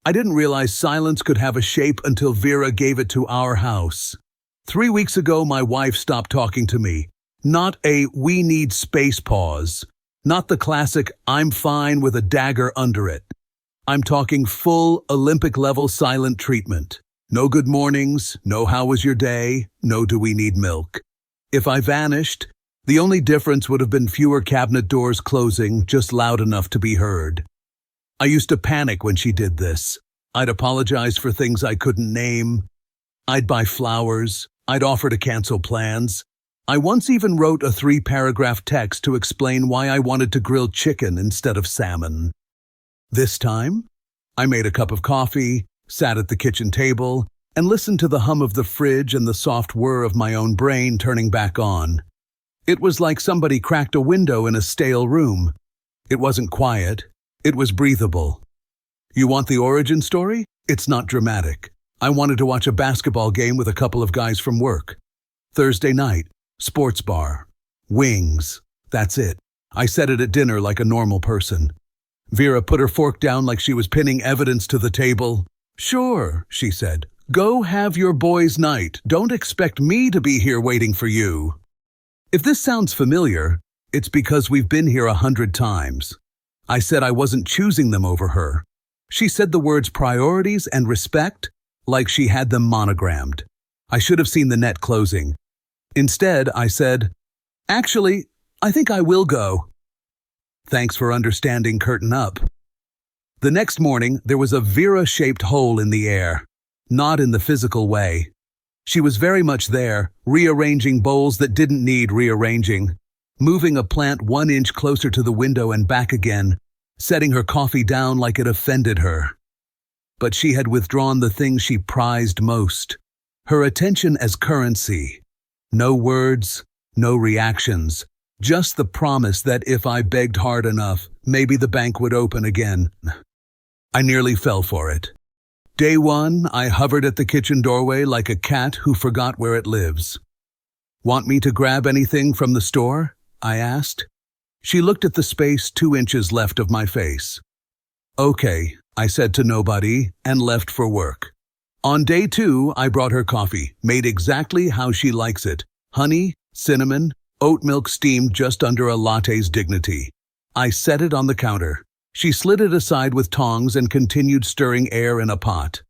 I didn't realize silence could have a shape until Vera gave it to our house. 3 weeks ago, my wife stopped talking to me. Not a "we need space" pause. Not the classic "I'm fine" with a dagger under it. I'm talking full Olympic-level silent treatment. No good mornings, no "how was your day," no "do we need milk." If I vanished, the only difference would have been fewer cabinet doors closing, just loud enough to be heard. I used to panic when she did this. I'd apologize for things I couldn't name. I'd buy flowers. I'd offer to cancel plans. I once even wrote a 3-paragraph text to explain why I wanted to grill chicken instead of salmon. This time, I made a cup of coffee, sat at the kitchen table, and listened to the hum of the fridge and the soft whir of my own brain turning back on. It was like somebody cracked a window in a stale room. It wasn't quiet. It was breathable. You want the origin story? It's not dramatic. I wanted to watch a basketball game with a couple of guys from work. Thursday night, sports bar. Wings. That's it. I said it at dinner like a normal person. Vera put her fork down like she was pinning evidence to the table. "Sure," she said. "Go have your boys' night. Don't expect me to be here waiting for you." If this sounds familiar, it's because we've been here 100 times. I said I wasn't choosing them over her. She said the words priorities and respect like she had them monogrammed. I should have seen the net closing. Instead, I said, "Actually, I think I will go." Thanks for understanding, curtain up. The next morning, there was a Vera-shaped hole in the air. Not in the physical way. She was very much there, rearranging bowls that didn't need rearranging, moving a plant 1 inch closer to the window and back again, setting her coffee down like it offended her. But she had withdrawn the thing she prized most, her attention as currency. No words, no reactions, just the promise that if I begged hard enough, maybe the bank would open again. I nearly fell for it. Day 1, I hovered at the kitchen doorway like a cat who forgot where it lives. "Want me to grab anything from the store?" I asked. She looked at the space 2 inches left of my face. "Okay," I said to nobody, and left for work. On day 2, I brought her coffee, made exactly how she likes it. Honey, cinnamon, oat milk steamed just under a latte's dignity. I set it on the counter. She slid it aside with tongs and continued stirring air in a pot.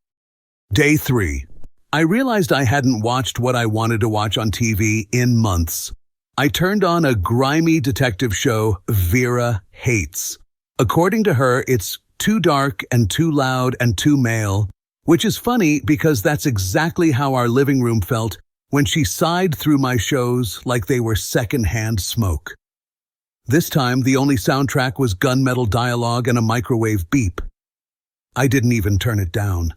Day 3. I realized I hadn't watched what I wanted to watch on TV in months. I turned on a grimy detective show Vera hates. According to her, it's too dark and too loud and too male, which is funny because that's exactly how our living room felt when she sighed through my shows like they were secondhand smoke. This time, the only soundtrack was gunmetal dialogue and a microwave beep. I didn't even turn it down.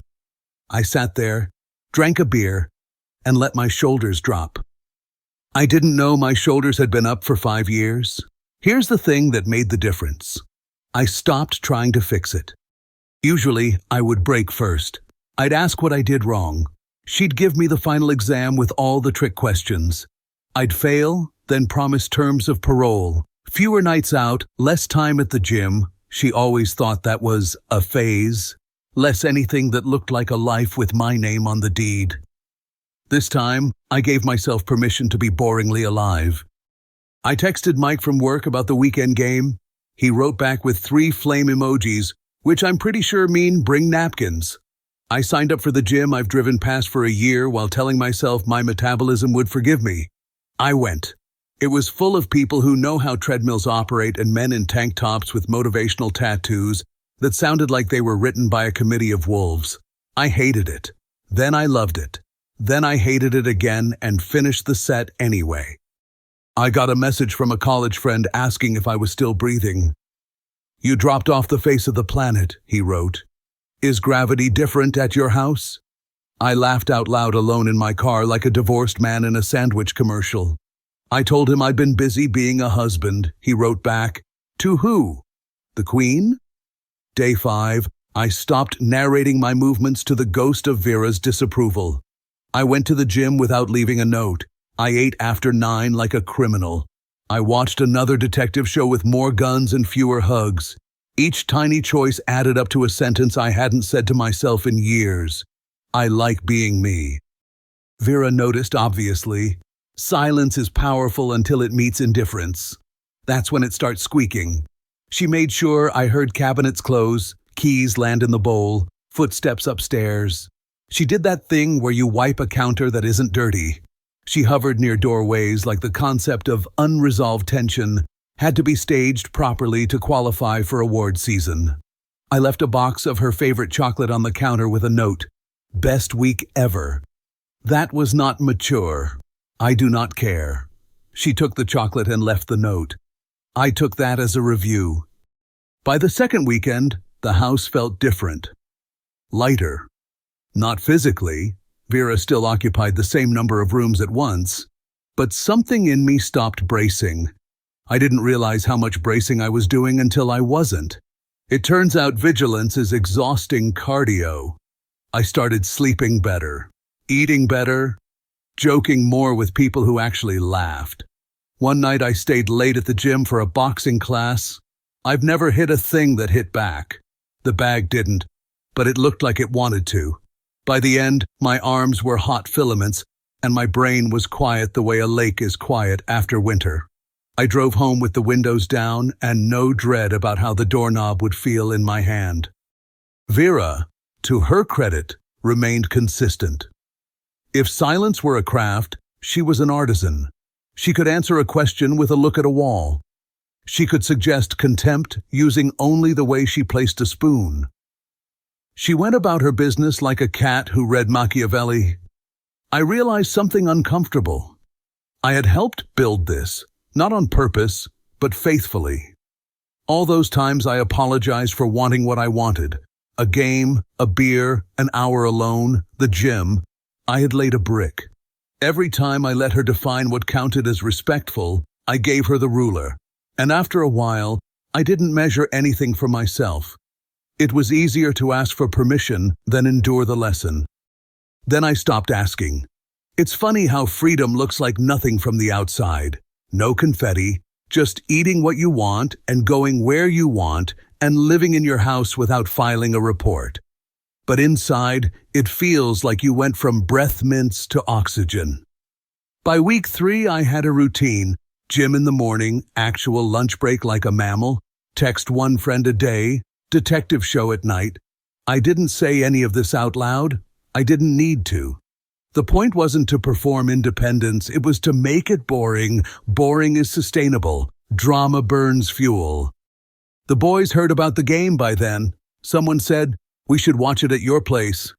I sat there, drank a beer, and let my shoulders drop. I didn't know my shoulders had been up for 5 years. Here's the thing that made the difference. I stopped trying to fix it. Usually, I would break first. I'd ask what I did wrong. She'd give me the final exam with all the trick questions. I'd fail, then promise terms of parole. Fewer nights out, less time at the gym. She always thought that was a phase. Less anything that looked like a life with my name on the deed. This time, I gave myself permission to be boringly alive. I texted Mike from work about the weekend game. He wrote back with 3 flame emojis, which I'm pretty sure mean bring napkins. I signed up for the gym I've driven past for a year while telling myself my metabolism would forgive me. I went. It was full of people who know how treadmills operate and men in tank tops with motivational tattoos that sounded like they were written by a committee of wolves. I hated it. Then I loved it. Then I hated it again and finished the set anyway. I got a message from a college friend asking if I was still breathing. "You dropped off the face of the planet," he wrote. "Is gravity different at your house?" I laughed out loud alone in my car like a divorced man in a sandwich commercial. I told him I'd been busy being a husband. He wrote back, "To who? The Queen?" Day 5, I stopped narrating my movements to the ghost of Vera's disapproval. I went to the gym without leaving a note. I ate after 9 like a criminal. I watched another detective show with more guns and fewer hugs. Each tiny choice added up to a sentence I hadn't said to myself in years. I like being me. Vera noticed, obviously. Silence is powerful until it meets indifference. That's when it starts squeaking. She made sure I heard cabinets close, keys land in the bowl, footsteps upstairs. She did that thing where you wipe a counter that isn't dirty. She hovered near doorways like the concept of unresolved tension had to be staged properly to qualify for award season. I left a box of her favorite chocolate on the counter with a note, "Best week ever." That was not mature. I do not care. She took the chocolate and left the note. I took that as a review. By the second weekend, the house felt different. Lighter. Not physically. Vera still occupied the same number of rooms at once. But something in me stopped bracing. I didn't realize how much bracing I was doing until I wasn't. It turns out vigilance is exhausting cardio. I started sleeping better, eating better, joking more with people who actually laughed. One night I stayed late at the gym for a boxing class. I've never hit a thing that hit back. The bag didn't, but it looked like it wanted to. By the end, my arms were hot filaments, and my brain was quiet the way a lake is quiet after winter. I drove home with the windows down and no dread about how the doorknob would feel in my hand. Vera, to her credit, remained consistent. If silence were a craft, she was an artisan. She could answer a question with a look at a wall. She could suggest contempt using only the way she placed a spoon. She went about her business like a cat who read Machiavelli. I realized something uncomfortable. I had helped build this, not on purpose, but faithfully. All those times I apologized for wanting what I wanted. A game, a beer, an hour alone, the gym. I had laid a brick. Every time I let her define what counted as respectful, I gave her the ruler. And after a while, I didn't measure anything for myself. It was easier to ask for permission than endure the lesson. Then I stopped asking. It's funny how freedom looks like nothing from the outside. No confetti, just eating what you want and going where you want and living in your house without filing a report. But inside, it feels like you went from breath mints to oxygen. By week 3, I had a routine. Gym in the morning, actual lunch break like a mammal, text one friend a day, detective show at night. I didn't say any of this out loud. I didn't need to. The point wasn't to perform independence, it was to make it boring. Boring is sustainable. Drama burns fuel. The boys heard about the game by then. Someone said, "We should watch it at your place."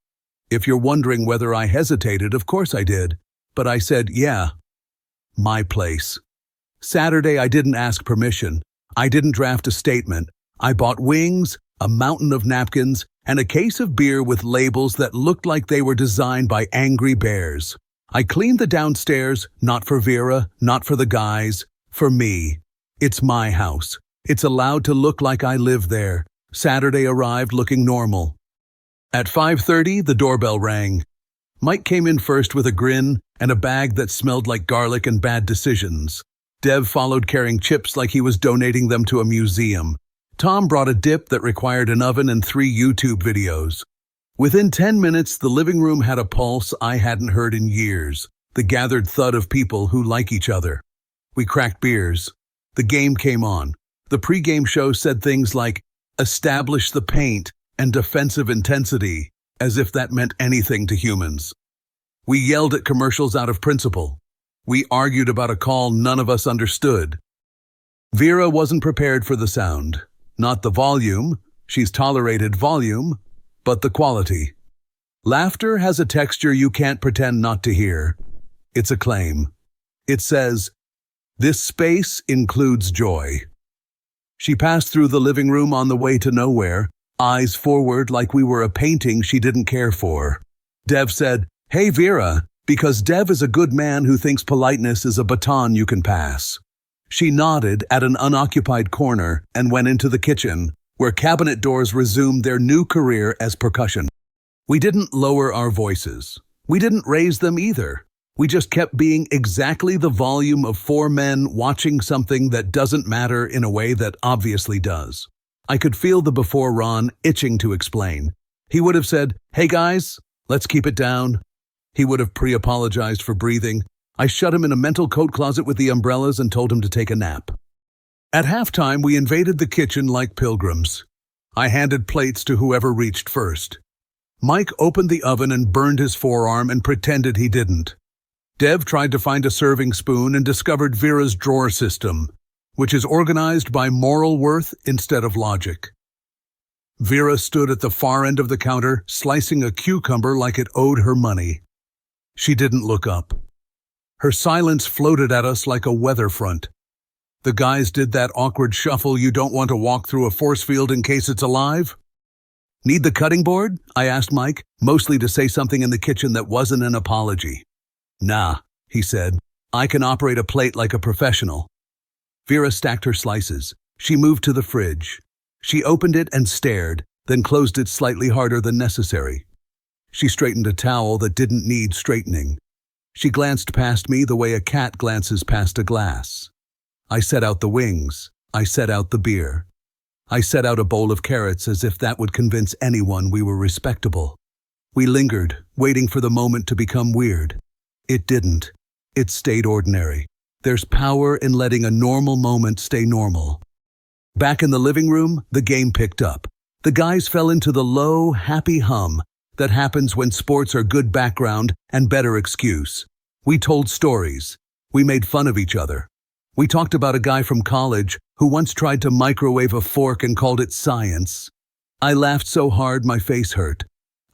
If you're wondering whether I hesitated, of course I did. But I said, yeah, my place. Saturday, I didn't ask permission. I didn't draft a statement. I bought wings, a mountain of napkins, and a case of beer with labels that looked like they were designed by angry bears. I cleaned the downstairs, not for Vera, not for the guys, for me. It's my house. It's allowed to look like I live there. Saturday arrived looking normal. At 5:30, the doorbell rang. Mike came in first with a grin and a bag that smelled like garlic and bad decisions. Dev followed carrying chips like he was donating them to a museum. Tom brought a dip that required an oven and 3 YouTube videos. Within 10 minutes, the living room had a pulse I hadn't heard in years, the gathered thud of people who like each other. We cracked beers. The game came on. The pre-game show said things like, "Establish the paint," and "defensive intensity," as if that meant anything to humans. We yelled at commercials out of principle. We argued about a call none of us understood. Vera wasn't prepared for the sound. Not the volume, she's tolerated volume, but the quality. Laughter has a texture you can't pretend not to hear. It's a claim. It says, "This space includes joy." She passed through the living room on the way to nowhere, eyes forward like we were a painting she didn't care for. Dev said, "Hey Vera," because Dev is a good man who thinks politeness is a baton you can pass. She nodded at an unoccupied corner and went into the kitchen, where cabinet doors resumed their new career as percussion. We didn't lower our voices. We didn't raise them either. We just kept being exactly the volume of 4 men watching something that doesn't matter in a way that obviously does. I could feel the before Ron itching to explain. He would have said, "Hey guys, let's keep it down." He would have pre-apologized for breathing. I shut him in a mental coat closet with the umbrellas and told him to take a nap. At halftime, we invaded the kitchen like pilgrims. I handed plates to whoever reached first. Mike opened the oven and burned his forearm and pretended he didn't. Dev tried to find a serving spoon and discovered Vera's drawer system, which is organized by moral worth instead of logic. Vera stood at the far end of the counter, slicing a cucumber like it owed her money. She didn't look up. Her silence floated at us like a weather front. The guys did that awkward shuffle you don't want to walk through a force field in case it's alive. "Need the cutting board?" I asked Mike, mostly to say something in the kitchen that wasn't an apology. "Nah," he said. "I can operate a plate like a professional." Vera stacked her slices. She moved to the fridge. She opened it and stared, then closed it slightly harder than necessary. She straightened a towel that didn't need straightening. She glanced past me the way a cat glances past a glass. I set out the wings. I set out the beer. I set out a bowl of carrots as if that would convince anyone we were respectable. We lingered, waiting for the moment to become weird. It didn't. It stayed ordinary. There's power in letting a normal moment stay normal. Back in the living room, the game picked up. The guys fell into the low, happy hum that happens when sports are good background and better excuse. We told stories. We made fun of each other. We talked about a guy from college who once tried to microwave a fork and called it science. I laughed so hard my face hurt.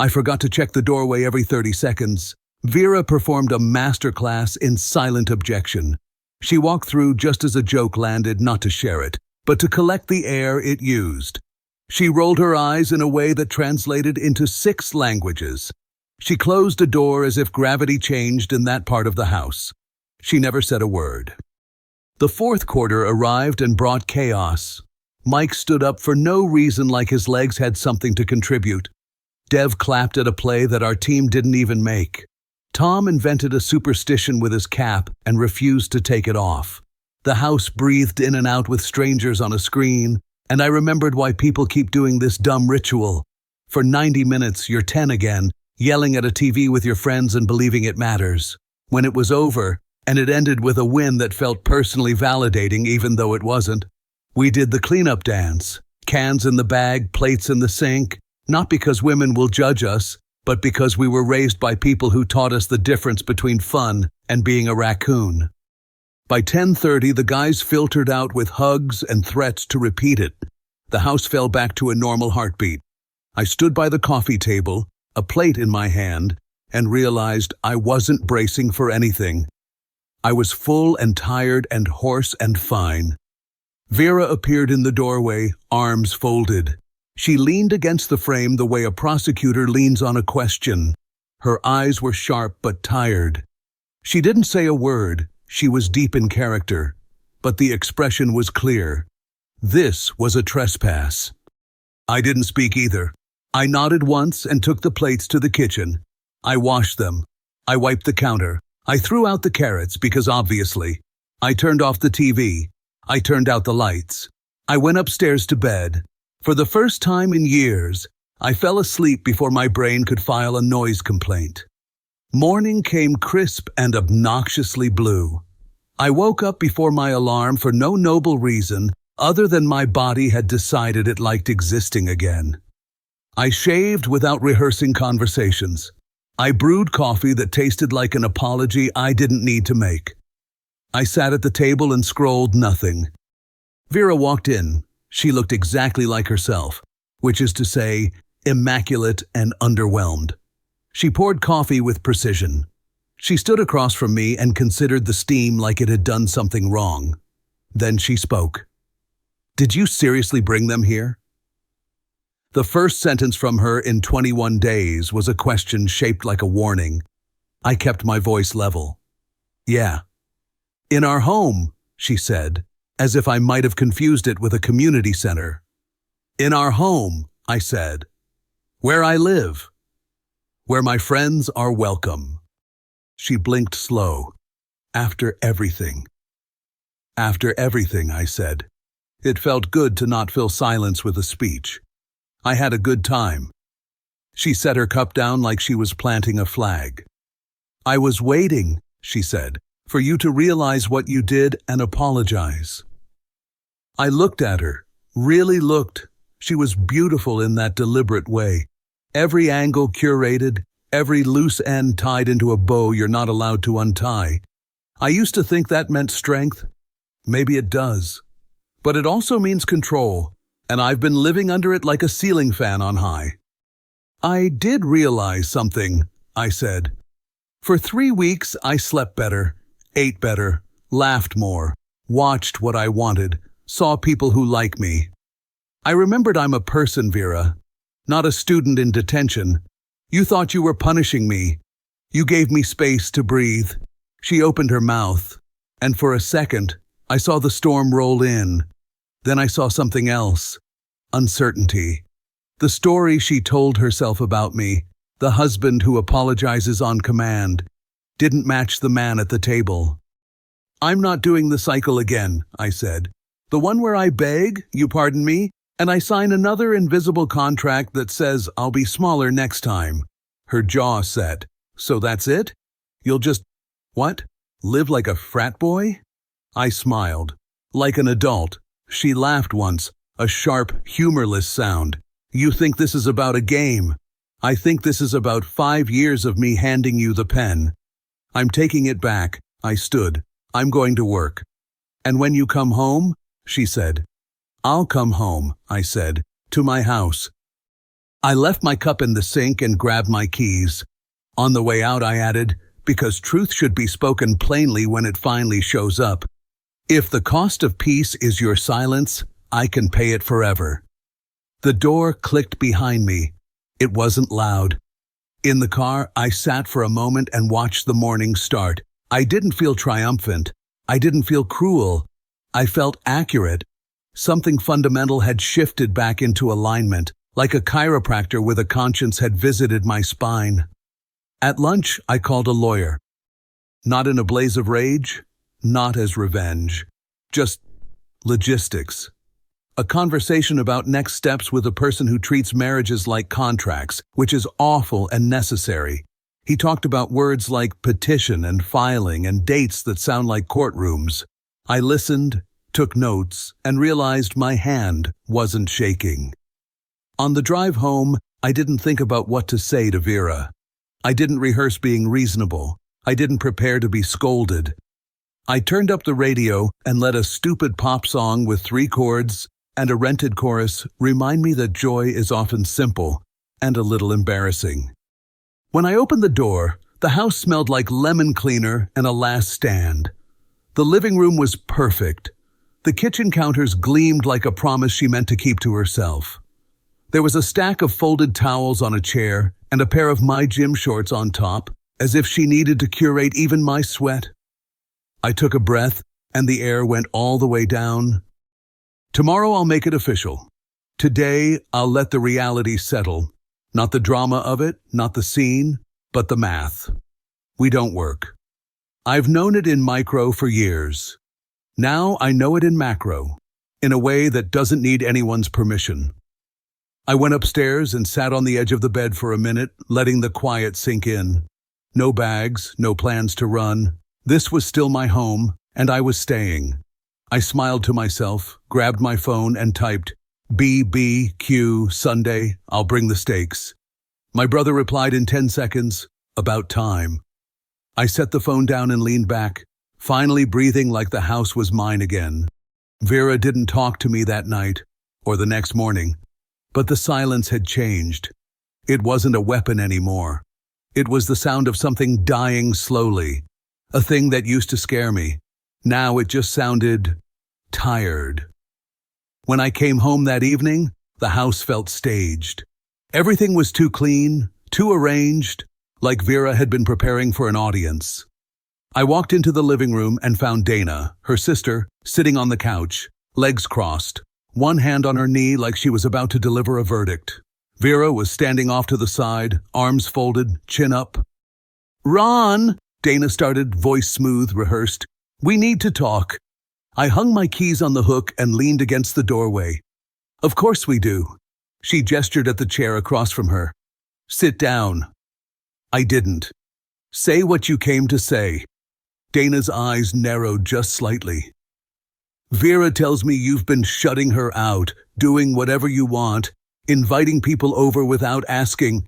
I forgot to check the doorway every 30 seconds. Vera performed a masterclass in silent objection. She walked through just as a joke landed, not to share it, but to collect the air it used. She rolled her eyes in a way that translated into 6 languages. She closed a door as if gravity changed in that part of the house. She never said a word. The fourth quarter arrived and brought chaos. Mike stood up for no reason, like his legs had something to contribute. Dev clapped at a play that our team didn't even make. Tom invented a superstition with his cap and refused to take it off. The house breathed in and out with strangers on a screen, and I remembered why people keep doing this dumb ritual. For 90 minutes, you're 10 again, yelling at a TV with your friends and believing it matters. When it was over, and it ended with a win that felt personally validating even though it wasn't, we did the cleanup dance. Cans in the bag, plates in the sink, not because women will judge us, but because we were raised by people who taught us the difference between fun and being a raccoon. By 10:30, the guys filtered out with hugs and threats to repeat it. The house fell back to a normal heartbeat. I stood by the coffee table, a plate in my hand, and realized I wasn't bracing for anything. I was full and tired and hoarse and fine. Vera appeared in the doorway, arms folded. She leaned against the frame the way a prosecutor leans on a question. Her eyes were sharp but tired. She didn't say a word. She was deep in character, but the expression was clear. This was a trespass. I didn't speak either. I nodded once and took the plates to the kitchen. I washed them. I wiped the counter. I threw out the carrots because obviously. I turned off the TV. I turned out the lights. I went upstairs to bed. For the first time in years, I fell asleep before my brain could file a noise complaint. Morning came crisp and obnoxiously blue. I woke up before my alarm for no noble reason other than my body had decided it liked existing again. I shaved without rehearsing conversations. I brewed coffee that tasted like an apology I didn't need to make. I sat at the table and scrolled nothing. Vera walked in. She looked exactly like herself, which is to say, immaculate and underwhelmed. She poured coffee with precision. She stood across from me and considered the steam like it had done something wrong. Then she spoke. "Did you seriously bring them here?" The first sentence from her in 21 days was a question shaped like a warning. I kept my voice level. "Yeah." "In our home," she said, as if I might have confused it with a community center. "In our home," I said. "Where I live. Where my friends are welcome." She blinked slow. "After everything." "After everything," I said. It felt good to not fill silence with a speech. I had a good time. She set her cup down like she was planting a flag. I was waiting, she said, for you to realize what you did and apologize. I looked at her, really looked. She was beautiful in that deliberate way. Every angle curated, every loose end tied into a bow you're not allowed to untie. I used to think that meant strength. Maybe it does. But it also means control, and I've been living under it like a ceiling fan on high. I did realize something, I said. For 3 weeks, I slept better, ate better, laughed more, watched what I wanted, saw people who like me. I remembered I'm a person, Vera, not a student in detention. You thought you were punishing me. You gave me space to breathe. She opened her mouth, and for a second, I saw the storm roll in. Then I saw something else. Uncertainty. The story she told herself about me, the husband who apologizes on command, didn't match the man at the table. I'm not doing the cycle again, I said. The one where I beg, you pardon me, and I sign another invisible contract that says I'll be smaller next time. Her jaw set. So that's it? You'll just, what? Live like a frat boy? I smiled. Like an adult. She laughed once, a sharp, humorless sound. You think this is about a game? I think this is about 5 years of me handing you the pen. I'm taking it back. I stood. I'm going to work. And when you come home, she said. I'll come home, I said, to my house. I left my cup in the sink and grabbed my keys. On the way out, I added, because truth should be spoken plainly when it finally shows up. If the cost of peace is your silence, I can pay it forever. The door clicked behind me. It wasn't loud. In the car, I sat for a moment and watched the morning start. I didn't feel triumphant. I didn't feel cruel. I felt accurate. Something fundamental had shifted back into alignment, like a chiropractor with a conscience had visited my spine. At lunch, I called a lawyer. Not in a blaze of rage, not as revenge. Just logistics. A conversation about next steps with a person who treats marriages like contracts, which is awful and necessary. He talked about words like petition and filing and dates that sound like courtrooms. I listened, took notes, and realized my hand wasn't shaking. On the drive home, I didn't think about what to say to Vera. I didn't rehearse being reasonable. I didn't prepare to be scolded. I turned up the radio and let a stupid pop song with 3 chords and a rented chorus remind me that joy is often simple and a little embarrassing. When I opened the door, the house smelled like lemon cleaner and a last stand. The living room was perfect. The kitchen counters gleamed like a promise she meant to keep to herself. There was a stack of folded towels on a chair and a pair of my gym shorts on top, as if she needed to curate even my sweat. I took a breath, and the air went all the way down. Tomorrow I'll make it official. Today I'll let the reality settle. Not the drama of it, not the scene, but the math. We don't work. I've known it in micro for years. Now I know it in macro, in a way that doesn't need anyone's permission. I went upstairs and sat on the edge of the bed for a minute, letting the quiet sink in. No bags, no plans to run. This was still my home, and I was staying. I smiled to myself, grabbed my phone, and typed, BBQ Sunday, I'll bring the steaks. My brother replied in 10 seconds, about time. I set the phone down and leaned back, finally breathing like the house was mine again. Vera didn't talk to me that night, or the next morning, but the silence had changed. It wasn't a weapon anymore. It was the sound of something dying slowly, a thing that used to scare me. Now it just sounded tired. When I came home that evening, the house felt staged. Everything was too clean, too arranged, like Vera had been preparing for an audience. I walked into the living room and found Dana, her sister, sitting on the couch, legs crossed, one hand on her knee like she was about to deliver a verdict. Vera was standing off to the side, arms folded, chin up. Ron, Dana started, voice smooth, rehearsed. We need to talk. I hung my keys on the hook and leaned against the doorway. Of course we do. She gestured at the chair across from her. Sit down. I didn't. Say what you came to say. Dana's eyes narrowed just slightly. Vera tells me you've been shutting her out, doing whatever you want, inviting people over without asking.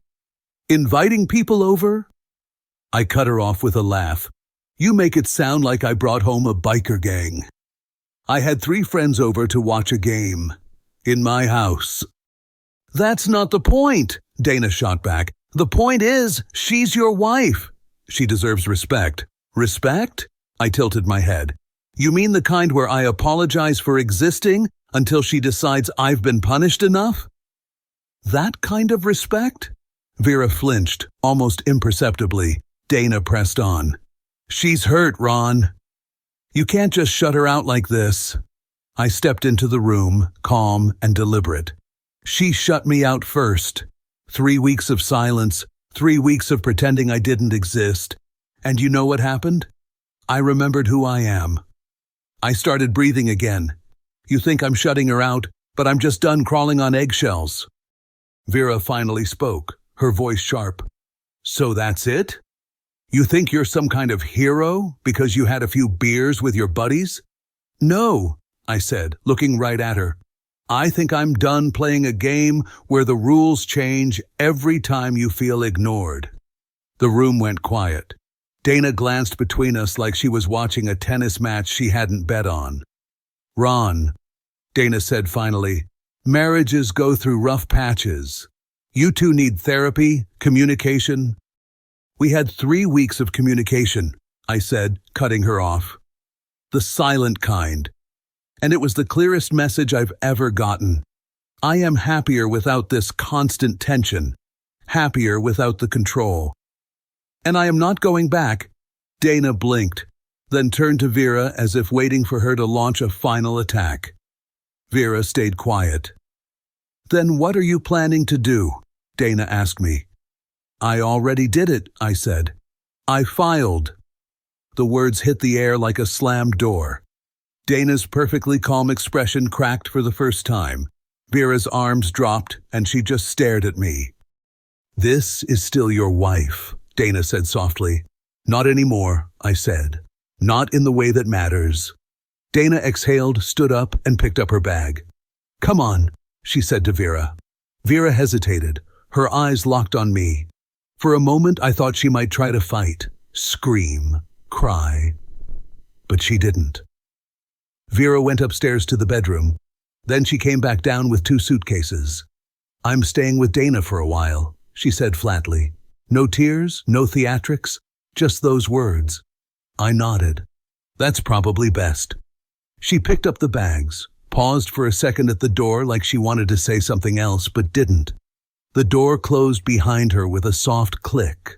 Inviting people over? I cut her off with a laugh. You make it sound like I brought home a biker gang. I had 3 friends over to watch a game. In my house. That's not the point, Dana shot back. The point is, she's your wife. She deserves respect. Respect? I tilted my head. You mean the kind where I apologize for existing until she decides I've been punished enough? That kind of respect? Vera flinched, almost imperceptibly. Dana pressed on. She's hurt, Ron. You can't just shut her out like this. I stepped into the room, calm and deliberate. She shut me out first. 3 weeks of silence, 3 weeks of pretending I didn't exist. And you know what happened? I remembered who I am. I started breathing again. You think I'm shutting her out, but I'm just done crawling on eggshells. Vera finally spoke, her voice sharp. So that's it? You think you're some kind of hero because you had a few beers with your buddies? No, I said, looking right at her. I think I'm done playing a game where the rules change every time you feel ignored. The room went quiet. Dana glanced between us like she was watching a tennis match she hadn't bet on. Ron, Dana said finally, marriages go through rough patches. You two need therapy, communication. We had 3 weeks of communication, I said, cutting her off. The silent kind. And it was the clearest message I've ever gotten. I am happier without this constant tension, happier without the control. And I am not going back. Dana blinked, then turned to Vera as if waiting for her to launch a final attack. Vera stayed quiet. Then what are you planning to do? Dana asked me. I already did it, I said. I filed. The words hit the air like a slammed door. Dana's perfectly calm expression cracked for the first time. Vera's arms dropped, and she just stared at me. This is still your wife, Dana said softly. Not anymore, I said. Not in the way that matters. Dana exhaled, stood up, and picked up her bag. Come on, she said to Vera. Vera hesitated, her eyes locked on me. For a moment, I thought she might try to fight, scream, cry. But she didn't. Vera went upstairs to the bedroom. Then she came back down with 2 suitcases. I'm staying with Dana for a while, she said flatly. No tears, no theatrics, just those words. I nodded. That's probably best. She picked up the bags, paused for a second at the door like she wanted to say something else, but didn't. The door closed behind her with a soft click.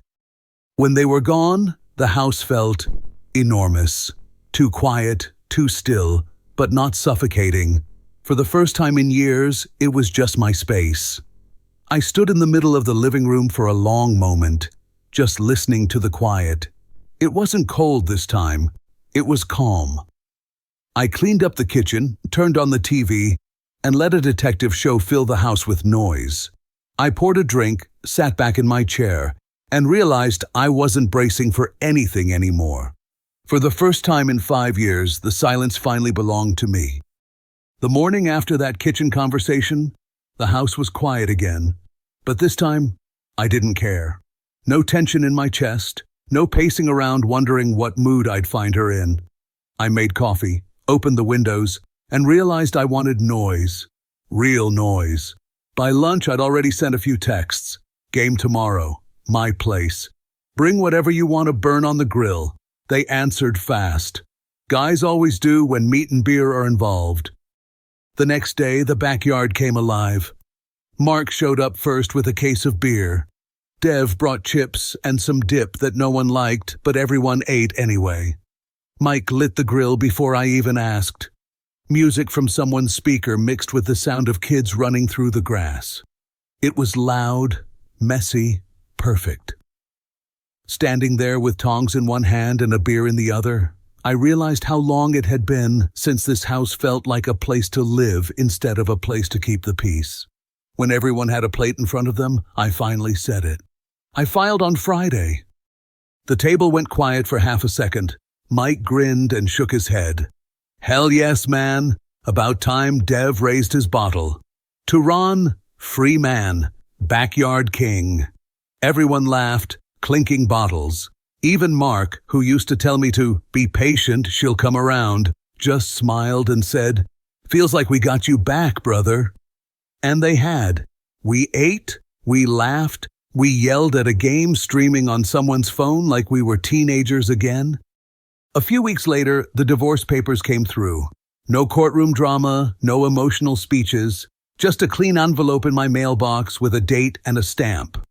When they were gone, the house felt enormous, too quiet, too still, but not suffocating. For the first time in years, it was just my space. I stood in the middle of the living room for a long moment, just listening to the quiet. It wasn't cold this time. It was calm. I cleaned up the kitchen, turned on the TV, and let a detective show fill the house with noise. I poured a drink, sat back in my chair, and realized I wasn't bracing for anything anymore. For the first time in 5 years, the silence finally belonged to me. The morning after that kitchen conversation, the house was quiet again. But this time, I didn't care. No tension in my chest, no pacing around wondering what mood I'd find her in. I made coffee, opened the windows, and realized I wanted noise. Real noise. By lunch, I'd already sent a few texts. Game tomorrow. My place. Bring whatever you want to burn on the grill. They answered fast. Guys always do when meat and beer are involved. The next day, the backyard came alive. Mark showed up first with a case of beer. Dev brought chips and some dip that no one liked, but everyone ate anyway. Mike lit the grill before I even asked. Music from someone's speaker mixed with the sound of kids running through the grass. It was loud, messy, perfect. Standing there with tongs in one hand and a beer in the other, I realized how long it had been since this house felt like a place to live instead of a place to keep the peace. When everyone had a plate in front of them, I finally said it. I filed on Friday. The table went quiet for half a second. Mike grinned and shook his head. Hell yes, man. About time Dev raised his bottle. To Ron, free man, backyard king. Everyone laughed, clinking bottles. Even Mark, who used to tell me to be patient, she'll come around, just smiled and said, feels like we got you back, brother. And they had. We ate, we laughed, we yelled at a game streaming on someone's phone like we were teenagers again. A few weeks later, the divorce papers came through. No courtroom drama, no emotional speeches, just a clean envelope in my mailbox with a date and a stamp.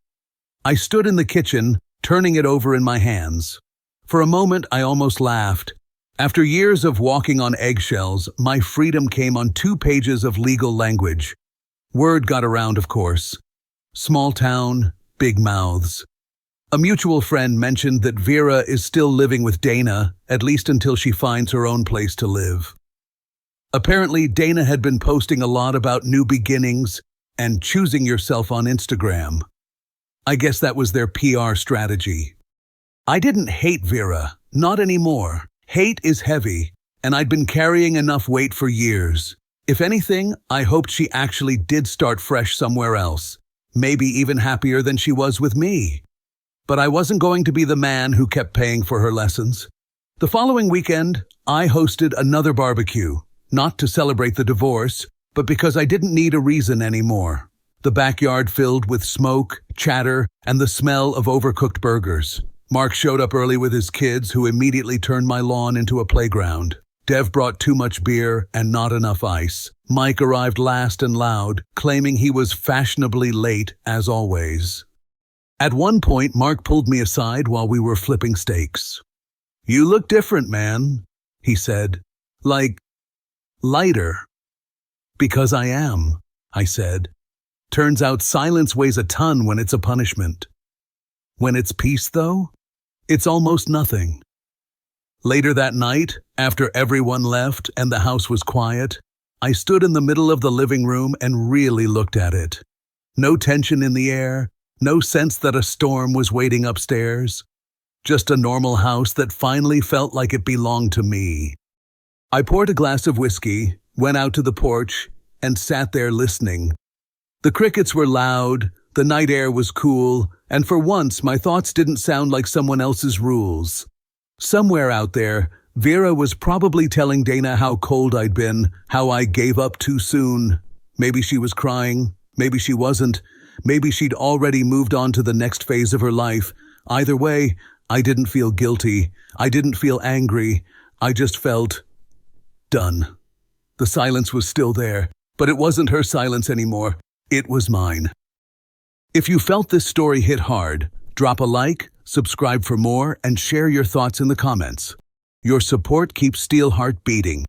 I stood in the kitchen, turning it over in my hands. For a moment, I almost laughed. After years of walking on eggshells, my freedom came on 2 pages of legal language. Word got around, of course. Small town, big mouths. A mutual friend mentioned that Vera is still living with Dana, at least until she finds her own place to live. Apparently, Dana had been posting a lot about new beginnings and choosing yourself on Instagram. I guess that was their PR strategy. I didn't hate Vera, not anymore. Hate is heavy, and I'd been carrying enough weight for years. If anything, I hoped she actually did start fresh somewhere else, maybe even happier than she was with me. But I wasn't going to be the man who kept paying for her lessons. The following weekend, I hosted another barbecue, not to celebrate the divorce, but because I didn't need a reason anymore. The backyard filled with smoke, chatter, and the smell of overcooked burgers. Mark showed up early with his kids, who immediately turned my lawn into a playground. Dev brought too much beer and not enough ice. Mike arrived last and loud, claiming he was fashionably late, as always. At one point, Mark pulled me aside while we were flipping steaks. "You look different, man," he said. "Like, lighter." "Because I am," I said. Turns out silence weighs a ton when it's a punishment. When it's peace, though, it's almost nothing. Later that night, after everyone left and the house was quiet, I stood in the middle of the living room and really looked at it. No tension in the air, no sense that a storm was waiting upstairs. Just a normal house that finally felt like it belonged to me. I poured a glass of whiskey, went out to the porch, and sat there listening. The crickets were loud, the night air was cool, and for once my thoughts didn't sound like someone else's rules. Somewhere out there, Vera was probably telling Dana how cold I'd been, how I gave up too soon. Maybe she was crying, maybe she wasn't, maybe she'd already moved on to the next phase of her life. Either way, I didn't feel guilty, I didn't feel angry, I just felt done. The silence was still there, but it wasn't her silence anymore. It was mine. If you felt this story hit hard, drop a like, subscribe for more, and share your thoughts in the comments. Your support keeps Steelheart beating.